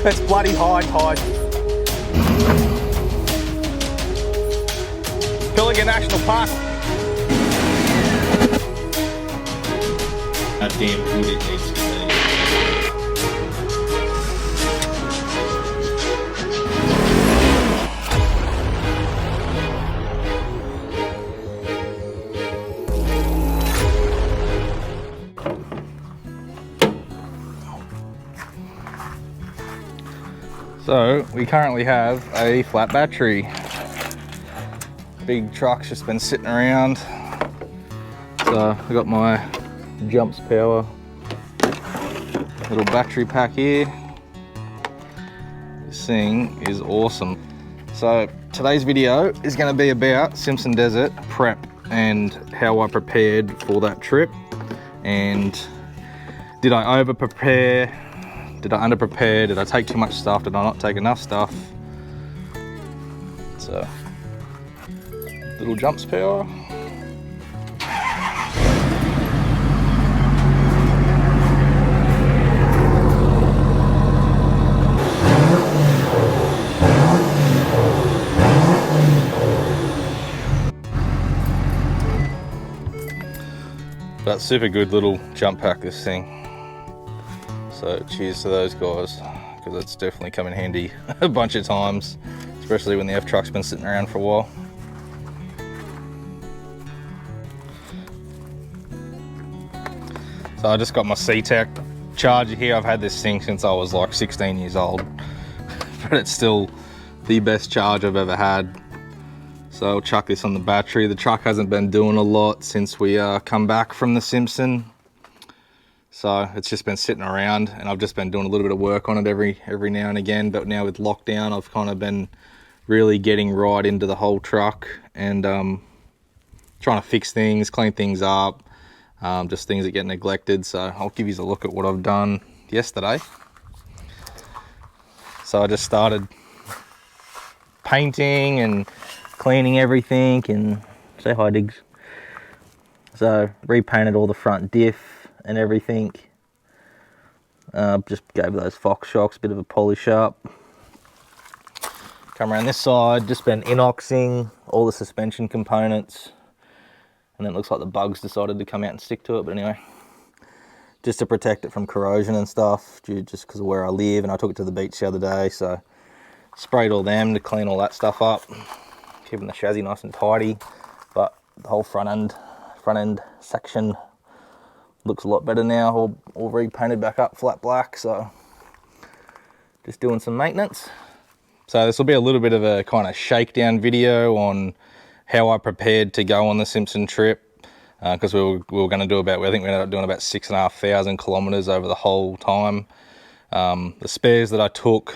Let's bloody hide. Pilliga National Park. How damn good it needs to be. So we currently have a flat battery. Big truck's just been sitting around. So I got my Jumps Power little battery pack here. This thing is awesome. So today's video is going to be about Simpson Desert prep and how I prepared for that trip. And did I over prepare? Did I under prepare? Did I take too much stuff? Did I not take enough stuff? So, little Jumps Power. That's super good little jump pack, this thing. So cheers to those guys, because it's definitely come in handy a bunch of times, especially when the F-Truck's been sitting around for a while. So I just got my C-Tech charger here. I've had this thing since I was like 16 years old, but it's still the best charge I've ever had. So I'll chuck this on the battery. The truck hasn't been doing a lot since we come back from the Simpson. So it's just been sitting around, and I've just been doing a little bit of work on it every now and again. But now with lockdown, I've kind of been really getting right into the whole truck and trying to fix things, clean things up, just things that get neglected. So I'll give you a look at what I've done yesterday. So I just started painting and cleaning everything, and say hi, Diggs. So repainted all the front diff and everything. Just gave those Fox shocks a bit of a polish up. Come around this side, just been inoxing all the suspension components, and then it looks like the bugs decided to come out and stick to it, but anyway, just to protect it from corrosion and stuff, just because of where I live, and I took it to the beach the other day, so sprayed all them to clean all that stuff up, keeping the chassis nice and tidy. But the whole front end section looks a lot better now, all repainted back up flat black. So just doing some maintenance. So this will be a little bit of a kind of shakedown video on how I prepared to go on the Simpson trip, because we were going to do about, I think we ended up doing about 6,500 kilometers over the whole time. The spares that I took,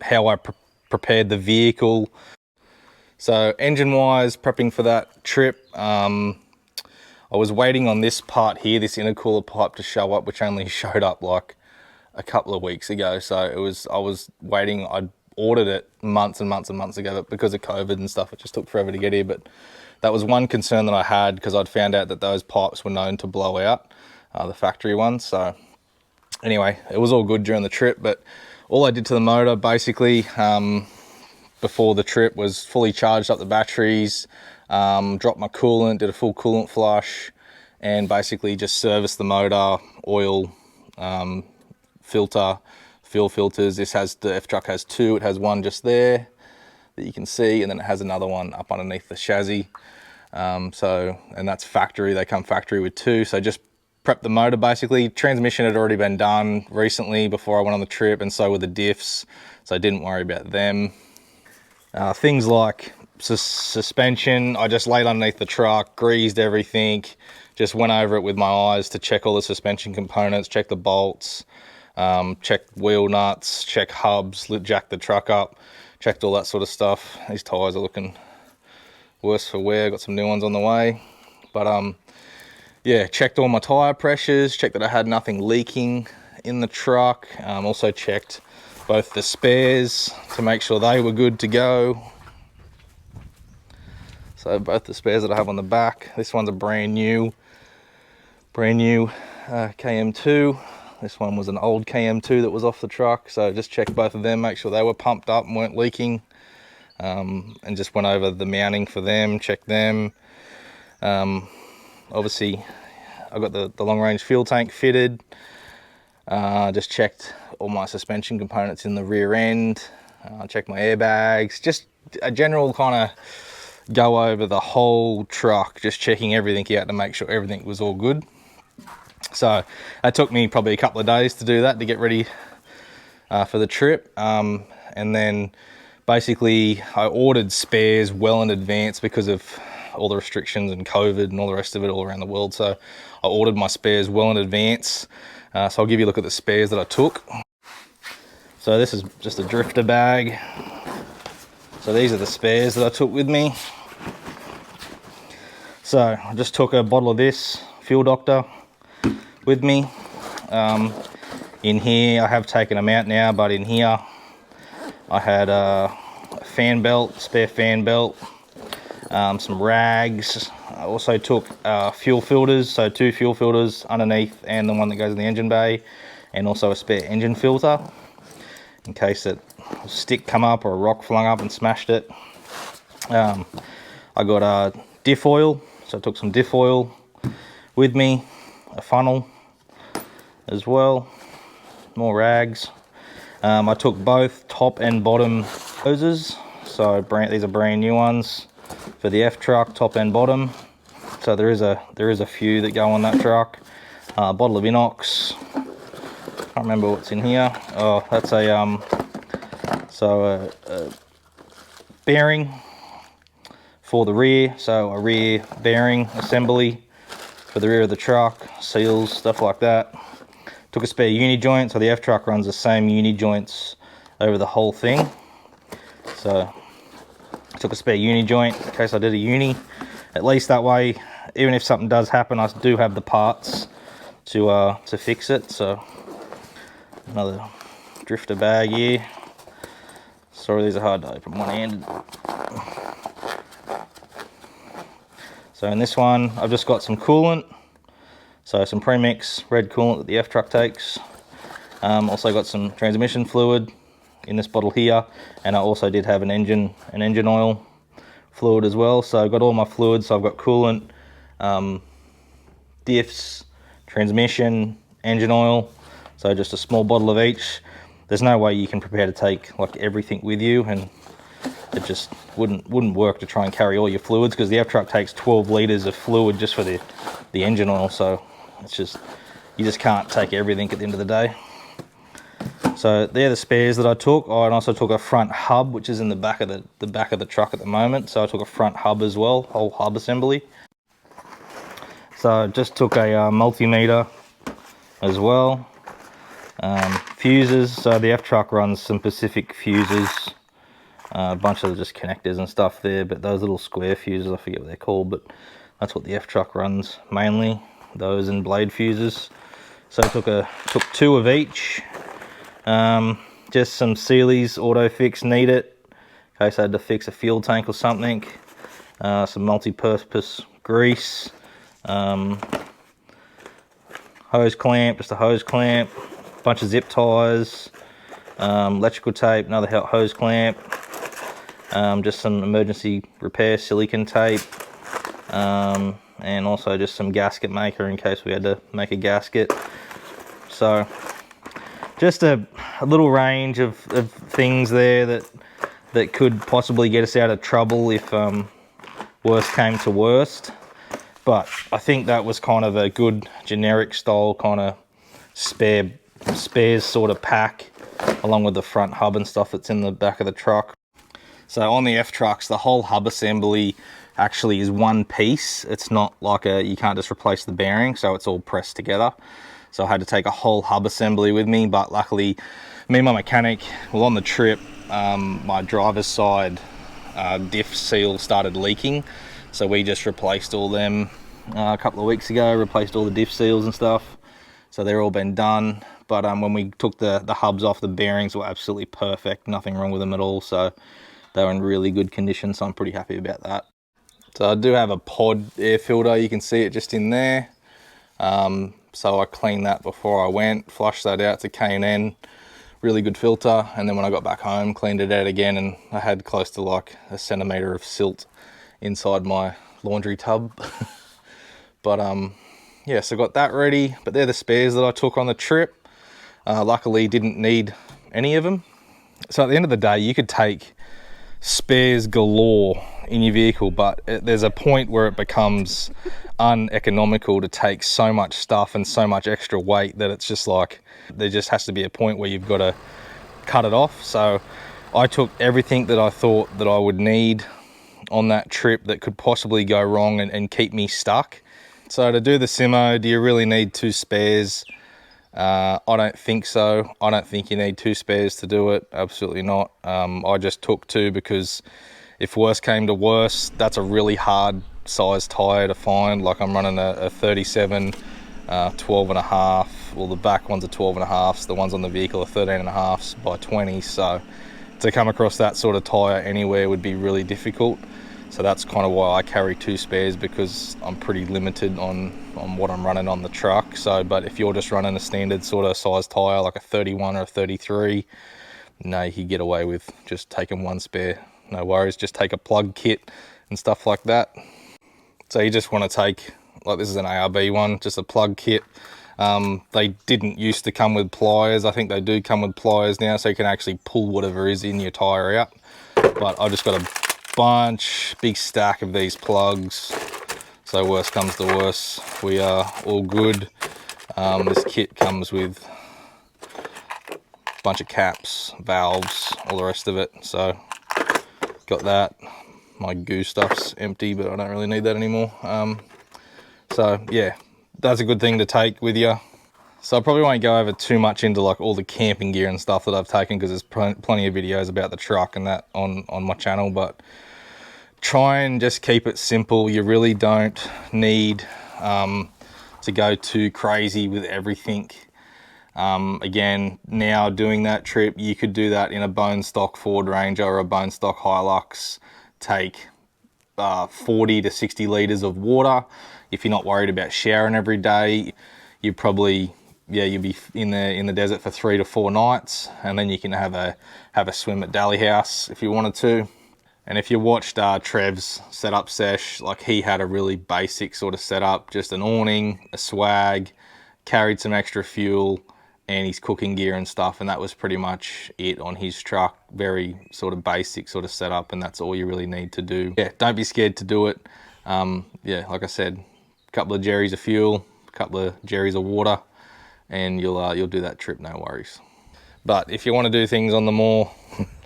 how I prepared the vehicle. So engine wise, prepping for that trip, I was waiting on this part here, this intercooler pipe, to show up, which only showed up like a couple of weeks ago. So I was waiting. I'd ordered it months and months and months ago, but because of COVID and stuff, it just took forever to get here. But that was one concern that I had, because I'd found out that those pipes were known to blow out, the factory ones. So anyway, it was all good during the trip, but all I did to the motor basically before the trip was fully charged up the batteries, dropped my coolant, did a full coolant flush, and basically just serviced the motor, oil, filter, fuel filters. The F-Truck has two. It has one just there that you can see, and then it has another one up underneath the chassis. And that's factory. They come factory with two. So just prep the motor basically. Transmission had already been done recently before I went on the trip, and so were the diffs, so I didn't worry about them. Things like suspension, I just laid underneath the truck, greased everything, just went over it with my eyes to check all the suspension components, check the bolts, check wheel nuts, check hubs, jack the truck up, checked all that sort of stuff. These tyres are looking worse for wear, got some new ones on the way. But yeah, checked all my tyre pressures, checked that I had nothing leaking in the truck. Also checked both the spares to make sure they were good to go. So both the spares that I have on the back, this one's a brand new KM2. This one was an old KM2 that was off the truck, so just checked both of them, make sure they were pumped up and weren't leaking, and just went over the mounting for them, checked them. Obviously I got the long range fuel tank fitted, just checked all my suspension components in the rear end, checked my airbags, just a general kind of go over the whole truck, just checking everything out to make sure everything was all good. So it took me probably a couple of days to do that, to get ready for the trip. And then basically I ordered spares well in advance because of all the restrictions and COVID and all the rest of it all around the world. So I ordered my spares well in advance. So I'll give you a look at the spares that I took. So this is just a drifter bag. So these are the spares that I took with me. So I just took a bottle of this Fuel Doctor with me. In here, I have taken them out now, but in here I had a fan belt, spare fan belt, some rags. I also took fuel filters, so 2 fuel filters underneath and the one that goes in the engine bay, and also a spare engine filter in case a stick come up or a rock flung up and smashed it. I got diff oil, so I took some diff oil with me, a funnel as well, more rags. I took both top and bottom hoses, so these are brand new ones for the F truck, top and bottom. So there is a few that go on that truck. A bottle of inox. Can't remember what's in here. Oh, that's a bearing for the rear, so a rear bearing assembly for the rear of the truck, seals, stuff like that. Took a spare uni joint, so the F truck runs the same uni joints over the whole thing. So I took a spare uni joint in case I did a uni. At least that way, even if something does happen, I do have the parts to fix it. So another drifter bag here. Sorry, these are hard to open one-handed. So in this one, I've just got some coolant. So some premix red coolant that the F truck takes. Also got some transmission fluid in this bottle here, and I also did have an engine oil fluid as well. So I've got all my fluids. So I've got coolant, diffs, transmission, engine oil. So just a small bottle of each. There's no way you can prepare to take like everything with you, and it just wouldn't work to try and carry all your fluids, because the F truck takes 12 litres of fluid just for the engine oil. So it's just, you just can't take everything at the end of the day. So they're the spares that I took. Oh, and also took a front hub, which is in the back of the truck at the moment. So I took a front hub as well, whole hub assembly. So I just took a multimeter as well. Fuses. So the F truck runs some Pacific fuses. A bunch of just connectors and stuff there, but those little square fuses, I forget what they're called, but that's what the F truck runs mainly, those and blade fuses. So I took 2 of each. Just some Sealy's Auto Fix Need It, in case I had to fix a fuel tank or something. Some multi-purpose grease, hose clamp, just a hose clamp, bunch of zip ties, electrical tape, another hose clamp, just some emergency repair silicone tape, and also just some gasket maker in case we had to make a gasket. So just a little range of things there that could possibly get us out of trouble if worst came to worst. But I think that was kind of a good generic style kind of spares sort of pack, along with the front hub and stuff that's in the back of the truck. So on the F trucks, the whole hub assembly actually is one piece. It's not like you can't just replace the bearing, so it's all pressed together. So I had to take a whole hub assembly with me, but luckily me and my mechanic, well, on the trip, my driver's side diff seal started leaking, so we just replaced all them a couple of weeks ago, replaced all the diff seals and stuff, so they're all been done. But when we took the hubs off, the bearings were absolutely perfect, nothing wrong with them at all, so they were in really good condition, so I'm pretty happy about that. So I do have a pod air filter, you can see it just in there. so I cleaned that before I went, flushed that out to K&N, really good filter, and then when I got back home, cleaned it out again, and I had close to like a centimetre of silt inside my laundry tub. But yeah, so got that ready, but they're the spares that I took on the trip. Luckily didn't need any of them. So at the end of the day, you could take spares galore in your vehicle, but there's a point where it becomes uneconomical to take so much stuff and so much extra weight that it's just like, there just has to be a point where you've got to cut it off. So I took everything that I thought that I would need on that trip that could possibly go wrong and keep me stuck. So to do the Simo, do you really need 2 spares? I don't think so. I don't think you need 2 spares to do it. Absolutely not. I just took 2 because if worse came to worse, that's a really hard size tyre to find. Like I'm running a 37 12 and a half. Well, the back ones are 12 and a half. The ones on the vehicle are 13 and a half by 20. So to come across that sort of tyre anywhere would be really difficult. So that's kind of why I carry 2 spares, because I'm pretty limited on what I'm running on the truck. So, but if you're just running a standard sort of size tyre, like a 31 or a 33, no, you could get away with just taking 1 spare. No worries, just take a plug kit and stuff like that. So you just want to take, like this is an ARB one, just a plug kit. They didn't used to come with pliers. I think they do come with pliers now, so you can actually pull whatever is in your tyre out. But I just got a big stack of these plugs, so worst comes to worst, we are all good. This kit comes with a bunch of caps, valves, all the rest of it. So got that. My goo stuff's empty, but I don't really need that anymore. So yeah, that's a good thing to take with you. So I probably won't go over too much into like all the camping gear and stuff that I've taken, because there's plenty of videos about the truck and that on my channel, but try and just keep it simple. You really don't need to go too crazy with everything. Again, now doing that trip, you could do that in a bone stock Ford Ranger or a bone stock Hilux. Take 40 to 60 litres of water. If you're not worried about showering every day, you probably, yeah, you'll be in the desert for 3 to 4 nights, and then you can have a swim at Dally House if you wanted to. And if you watched Trev's setup sesh, like he had a really basic sort of setup, just an awning, a swag, carried some extra fuel, and his cooking gear and stuff, and that was pretty much it on his truck. Very sort of basic sort of setup, and that's all you really need to do. Yeah, don't be scared to do it. Yeah, like I said, a couple of jerry's of fuel, a couple of jerry's of water, and you'll do that trip, no worries. But if you want to do things on the more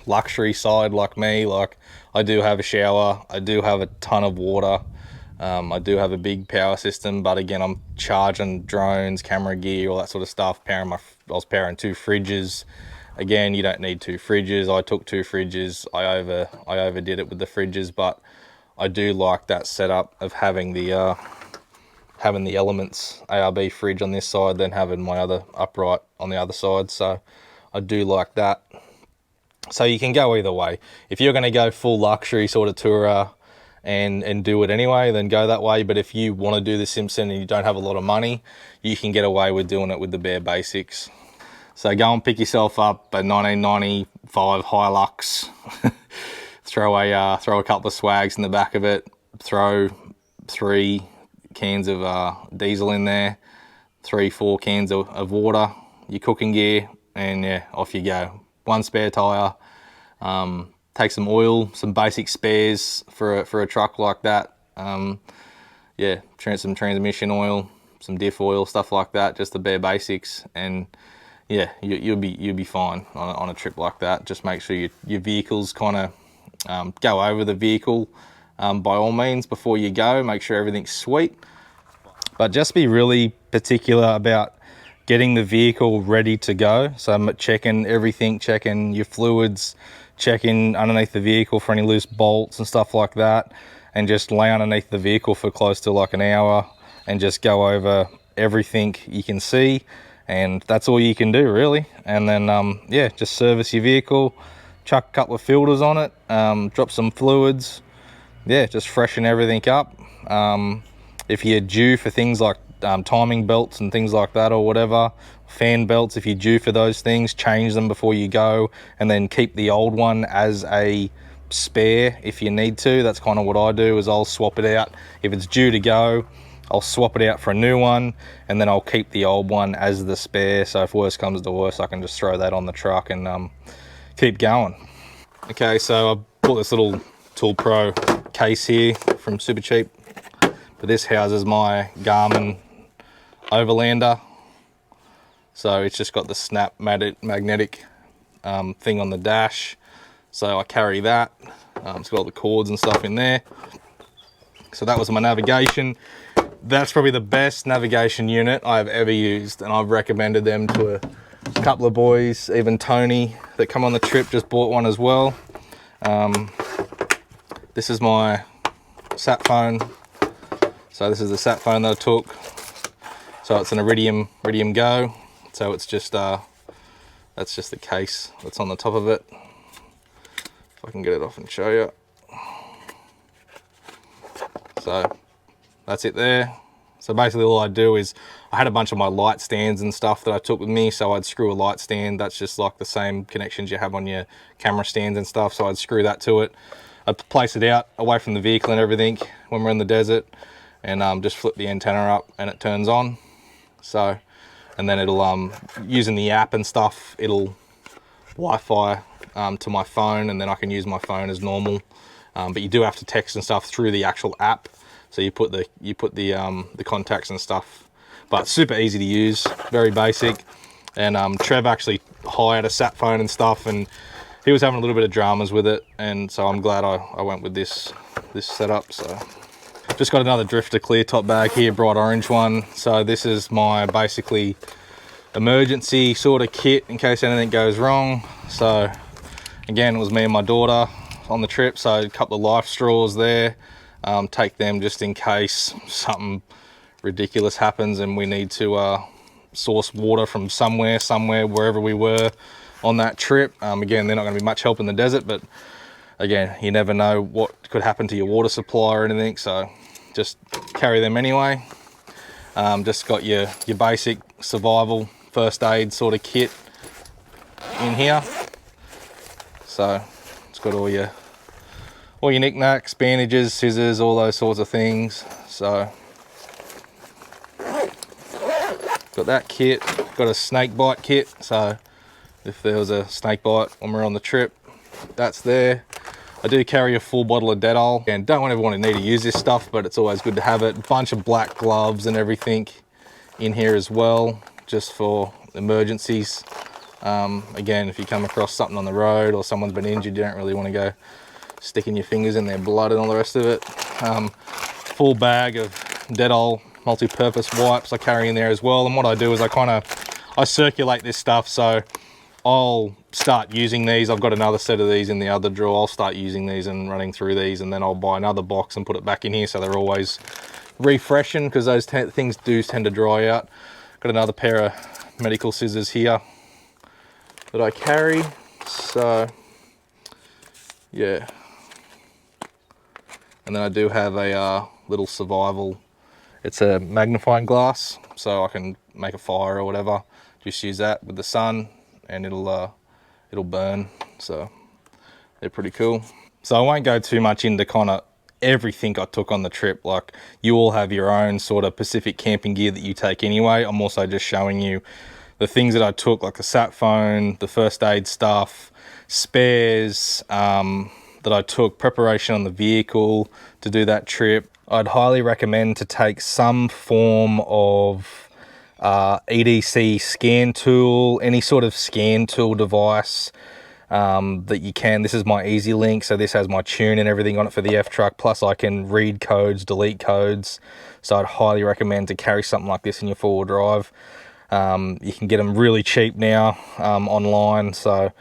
luxury side like me, like I do have a shower, I do have a ton of water, I do have a big power system, but again, I'm charging drones, camera gear, all that sort of stuff. I was powering 2 fridges. Again, you don't need 2 fridges. I took 2 fridges. I overdid it with the fridges, but I do like that setup of having the Elements ARB fridge on this side, then having my other upright on the other side. So I do like that. So you can go either way. If you're going to go full luxury sort of tourer and do it anyway, then go that way. But if you want to do the Simpson and you don't have a lot of money, you can get away with doing it with the bare basics. So go and pick yourself up a 1995 Hilux, throw a couple of swags in the back of it, throw 3 cans of diesel in there, 3-4 cans of water, your cooking gear, and yeah, off you go. 1 spare tyre, take some oil, some basic spares for a truck like that. Yeah, some transmission oil, some diff oil, stuff like that, just the bare basics, and yeah, you'll be fine on a trip like that. Just make sure your vehicle's kind of go over the vehicle by all means before you go. Make sure everything's sweet, but just be really particular about getting the vehicle ready to go. So I'm checking everything, checking your fluids, checking underneath the vehicle for any loose bolts and stuff like that, and just lay underneath the vehicle for close to like an hour and just go over everything you can see, and that's all you can do really. And then yeah, just service your vehicle, chuck a couple of filters on it, drop some fluids, yeah, just freshen everything up. If you're due for things like timing belts and things like that or whatever. Fan belts, if you're due for those things, change them before you go, and then keep the old one as a spare if you need to. That's kind of what I do, is I'll swap it out. If it's due to go, I'll swap it out for a new one, and then I'll keep the old one as the spare. So if worse comes to worse, I can just throw that on the truck and keep going. Okay, so I bought this little Tool Pro case here from Super Cheap. But this houses my Garmin Overlander. So it's just got the snap magnetic thing on the dash. So I carry that. It's got all the cords and stuff in there. So that was my navigation. That's probably the best navigation unit I've ever used, and I've recommended them to a couple of boys. Even Tony that come on the trip just bought one as well. This is my sat phone. So this is the sat phone that I took. So it's an Iridium Go. So it's just that's just the case that's on the top of it. If I can get it off and show you. So that's it there. So basically all I do is, I had a bunch of my light stands and stuff that I took with me, so I'd screw a light stand. That's just like the same connections you have on your camera stands and stuff, so I'd screw that to it. I'd place it out away from the vehicle and everything when we're in the desert, and just flip the antenna up and it turns on. So, and then it'll, using the app and stuff, it'll Wi-Fi to my phone, and then I can use my phone as normal. But you do have to text and stuff through the actual app. So you put the contacts and stuff, but super easy to use, very basic. And Trev actually hired a sat phone and stuff, and he was having a little bit of dramas with it, and so I'm glad I went with this setup. So just got another Drifter clear top bag here, bright orange one. So this is my basically emergency sort of kit in case anything goes wrong. So again, it was me and my daughter on the trip, so a couple of life straws there. Take them just in case something ridiculous happens and we need to source water from somewhere, wherever we were on that trip. Again, they're not going to be much help in the desert, but again, you never know what could happen to your water supply or anything, so just carry them anyway. Just got your basic survival first aid sort of kit in here. So it's got all your knickknacks, bandages, scissors, all those sorts of things. So got that kit, got a snake bite kit, so if there was a snake bite when we're on the trip, that's there. I do carry a full bottle of Dettol, and don't ever want to need to use this stuff, but it's always good to have it. A bunch of black gloves and everything in here as well, just for emergencies. Again, if you come across something on the road or someone's been injured, you don't really want to go sticking your fingers in their blood and all the rest of it. Full bag of Dettol multi-purpose wipes I carry in there as well. And what I do is I circulate this stuff, so I'll start using these. I've got another set of these in the other drawer. I'll start using these and running through these, and then I'll buy another box and put it back in here, so they're always refreshing, because those things do tend to dry out. Got another pair of medical scissors here that I carry. So yeah, and then I do have a little survival, it's a magnifying glass, so I can make a fire or whatever. Just use that with the sun and it'll burn, so they're pretty cool. So I won't go too much into kind of everything I took on the trip. Like, you all have your own sort of Pacific camping gear that you take anyway. I'm also just showing you the things that I took, like the sat phone, the first aid stuff, spares that I took, preparation on the vehicle to do that trip. I'd highly recommend to take some form of EDC scan tool, any sort of scan tool device that you can. This is my Easy Link, so this has my tune and everything on it for the F-Truck, plus I can read codes, delete codes, so I'd highly recommend to carry something like this in your four-wheel drive. You can get them really cheap now online, so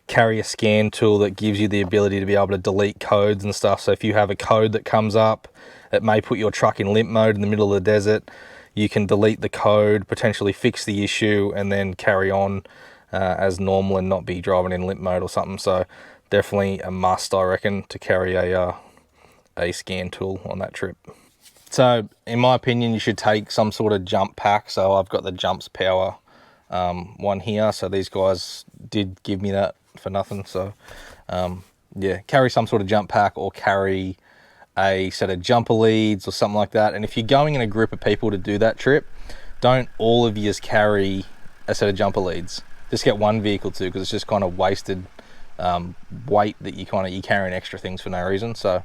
carry a scan tool that gives you the ability to be able to delete codes and stuff. So if you have a code that comes up, it may put your truck in limp mode in the middle of the desert, you can delete the code, potentially fix the issue, and then carry on as normal and not be driving in limp mode or something. So definitely a must, I reckon, to carry a scan tool on that trip. So in my opinion, you should take some sort of jump pack. So I've got the Jumps Power one here. So these guys did give me that for nothing. So yeah, carry some sort of jump pack, or carry a set of jumper leads or something like that. And if you're going in a group of people to do that trip, don't all of you carry a set of jumper leads. Just get one vehicle too, because it's just kind of wasted weight that you're carrying extra things for no reason. So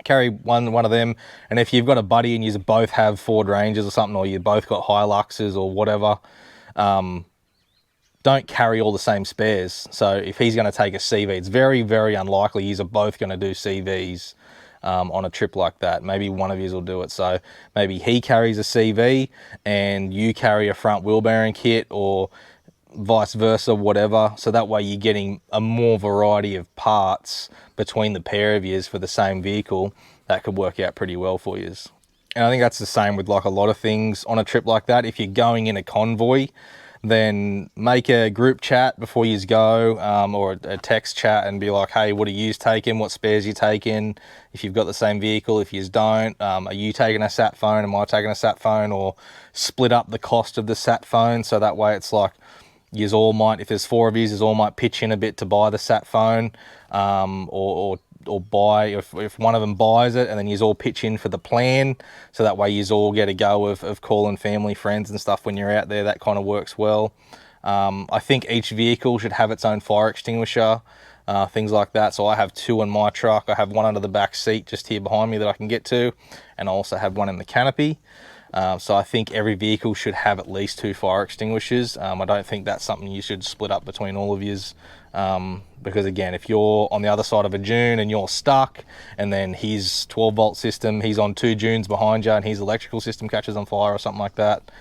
carry one of them. And if you've got a buddy and you both have Ford Rangers or something, or you both got Hiluxes or whatever, don't carry all the same spares. So if he's going to take a CV, it's very, very unlikely you're both going to do CVs on a trip like that. Maybe one of you will do it. So maybe he carries a CV and you carry a front wheel bearing kit, or vice versa, whatever. So that way you're getting a more variety of parts between the pair of yous for the same vehicle. That could work out pretty well for yous. And I think that's the same with like a lot of things on a trip like that. If you're going in a convoy, then make a group chat before you go, or a text chat, and be like, hey, what are you taking? What spares you taking? If you've got the same vehicle, if you don't, are you taking a sat phone? Am I taking a sat phone? Or split up the cost of the sat phone. So that way it's like, yous all might, if there's 4 of yous all might pitch in a bit to buy the sat phone, or buy, if one of them buys it, and then yous all pitch in for the plan. So that way yous all get a go of calling family, friends and stuff when you're out there. That kind of works well. I think each vehicle should have its own fire extinguisher, things like that. So I have 2 in my truck. I have one under the back seat just here behind me that I can get to, and I also have one in the canopy. So I think every vehicle should have at least 2 fire extinguishers. I don't think that's something you should split up between all of yous, because again, if you're on the other side of a dune and you're stuck, and then his 12-volt system, he's on 2 dunes behind you, and his electrical system catches on fire or something like that,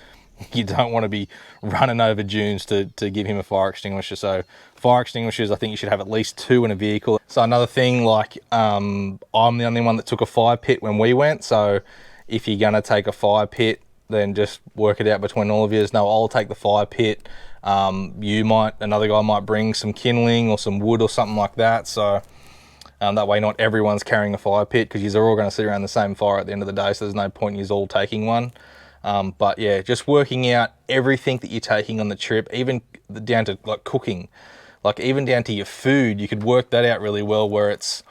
you don't want to be running over dunes to give him a fire extinguisher. So fire extinguishers, I think you should have at least 2 in a vehicle. So another thing, like I'm the only one that took a fire pit when we went. So if you're going to take a fire pit, then just work it out between all of you. No, I'll take the fire pit. Another guy might bring some kindling or some wood or something like that. So that way not everyone's carrying a fire pit, because you're all going to sit around the same fire at the end of the day. So there's no point in you all taking one. But yeah, just working out everything that you're taking on the trip, even down to like cooking, like even down to your food. You could work that out really well, where it's,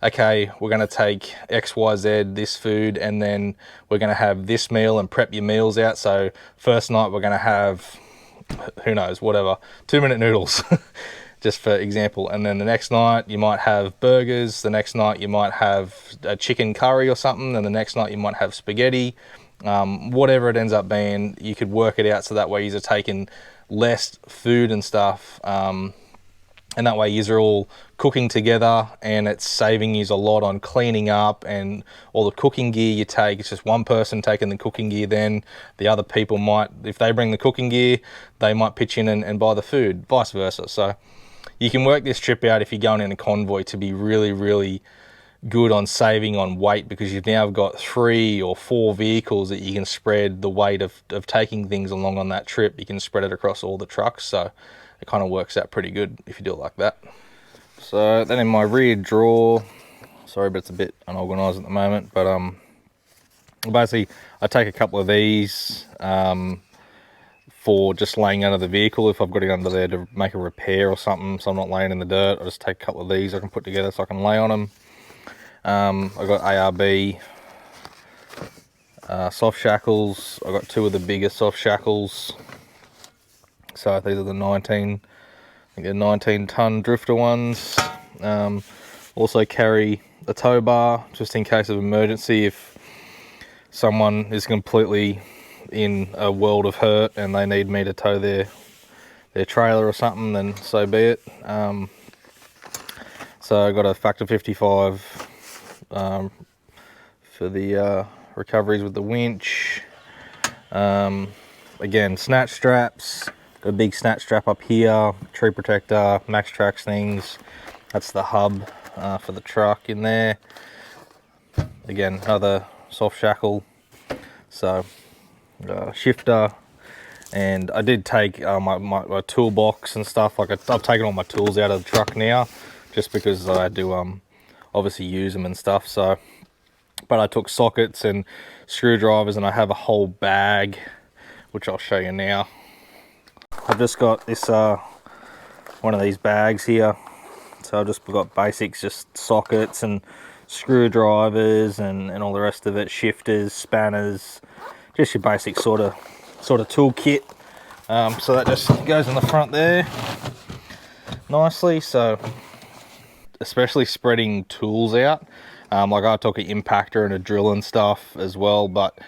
okay, we're going to take XYZ, this food, and then we're going to have this meal, and prep your meals out. So first night we're going to have, who knows, whatever, 2-minute noodles, just for example. And then the next night you might have burgers. The next night you might have a chicken curry or something. And the next night you might have spaghetti. Whatever it ends up being, you could work it out so that way you're taking less food and stuff. And that way you're all cooking together, and it's saving you a lot on cleaning up and all the cooking gear you take. It's just one person taking the cooking gear, then the other people might, if they bring the cooking gear, they might pitch in and buy the food, vice versa. So you can work this trip out if you're going in a convoy to be really, really good on saving on weight, because you've now got 3 or 4 vehicles that you can spread the weight of taking things along on that trip. You can spread it across all the trucks. So it kind of works out pretty good if you do it like that. So then in my rear drawer, sorry, but it's a bit unorganized at the moment, but basically I take a couple of these for just laying under the vehicle. If I've got it under there to make a repair or something, so I'm not laying in the dirt, I just take a couple of these I can put together so I can lay on them. I've got ARB soft shackles. I've got 2 of the bigger soft shackles. So these are the 19 ton drifter ones. Also carry a tow bar just in case of emergency. If someone is completely in a world of hurt and they need me to tow their trailer or something, then so be it. So I got a factor 55 for the recoveries with the winch. Again, snatch straps. Got a big snatch strap up here, tree protector, Max Trax things. That's the hub for the truck in there. Again, another soft shackle. So shifter, and I did take my toolbox and stuff. Like I've taken all my tools out of the truck now, just because I had to obviously use them and stuff. So But I took sockets and screwdrivers, and I have a whole bag, which I'll show you now. I've just got this one of these bags here. So I've just got basics, just sockets and screwdrivers and all the rest of it, shifters, spanners, just your basic sort of tool kit. So that just goes in the front there nicely. So especially spreading tools out, like I took an impactor and a drill and stuff as well, but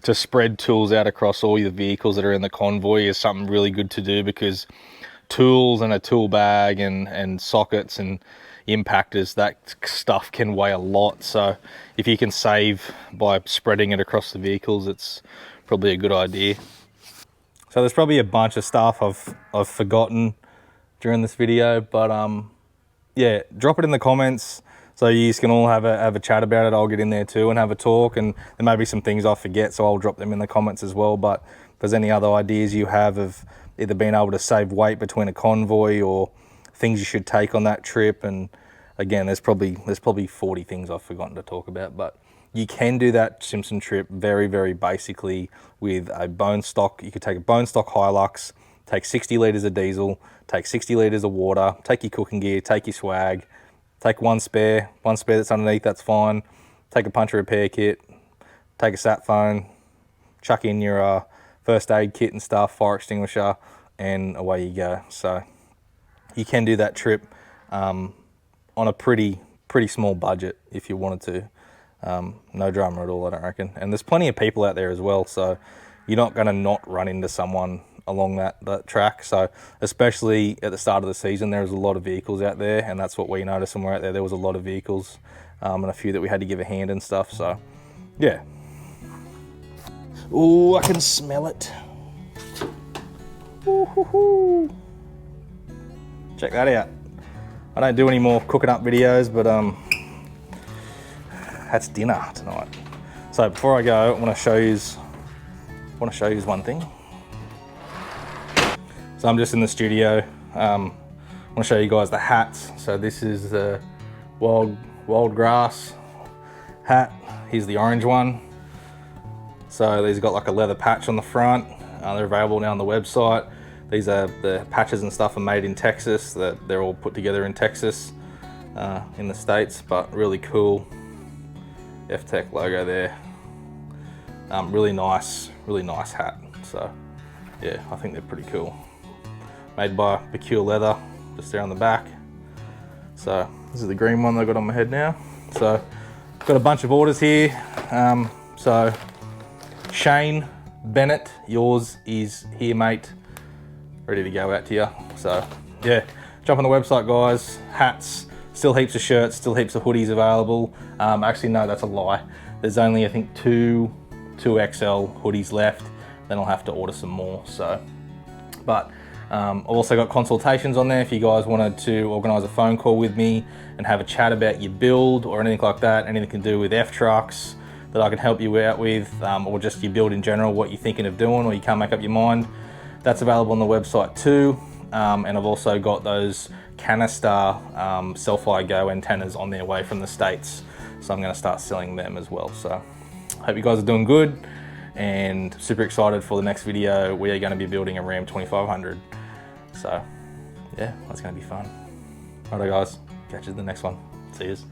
to spread tools out across all your vehicles that are in the Convoy is something really good to do, because tools and a tool bag and sockets and impactors, that stuff can weigh a lot. So if you can save by spreading it across the vehicles, it's probably a good idea. So there's probably a bunch of stuff I've forgotten during this video, but yeah, drop it in the comments so you can all have a chat about it. I'll get in there too and have a talk, and there may be some things I forget, so I'll drop them in the comments as well. But if there's any other ideas you have of either being able to save weight between a convoy or things you should take on that trip, and again, there's probably 40 things I've forgotten to talk about, but you can do that Simpson trip very, very basically with a bone stock. You could take a bone stock Hilux, take 60 litres of diesel, take 60 litres of water, take your cooking gear, take your swag, take one spare that's underneath, that's fine. Take a puncture repair kit, take a sat phone, chuck in your first aid kit and stuff, fire extinguisher, and away you go. So you can do that trip on a pretty small budget if you wanted to. No drama at all, I don't reckon. And there's plenty of people out there as well, so you're not going to not run into someone along that track. So especially at the start of the season, there was a lot of vehicles out there, and that's what we noticed when we were out there. There was a lot of vehicles, and a few that we had to give a hand and stuff. So yeah. Oh, I can smell it. Ooh-hoo-hoo. Check that out. I don't do any more cooking up videos, but that's dinner tonight. So before I go, I want to show you one thing. So I'm just in the studio. I want to show you guys the hats. So this is the wild grass hat. Here's the orange one. So these got like a leather patch on the front. They're available now on the website. These are the patches and stuff are made in Texas. They're all put together in Texas, in the States, but really cool. F-Tech logo there. Really nice hat. So yeah, I think they're pretty cool. Made by Pecure Leather, just there on the back. So this is the green one that I got on my head now. So got a bunch of orders here. So Shane Bennett, yours is here, mate. Ready to go out to you. So yeah, jump on the website, guys. Hats, still heaps of shirts, still heaps of hoodies available. Actually, no, that's a lie. There's only, I think, two XL hoodies left. Then I'll have to order some more. So, but I've also got consultations on there if you guys wanted to organise a phone call with me and have a chat about your build or anything like that, anything to do with F-Trucks that I can help you out with, or just your build in general, what you're thinking of doing or you can't make up your mind. That's available on the website too. And I've also got those canister Selfie Go antennas on their way from the States. So I'm going to start selling them as well. So hope you guys are doing good and super excited for the next video. We are going to be building a Ram 2500. So yeah, that's going to be fun. Alright guys, catch you in the next one. See yous.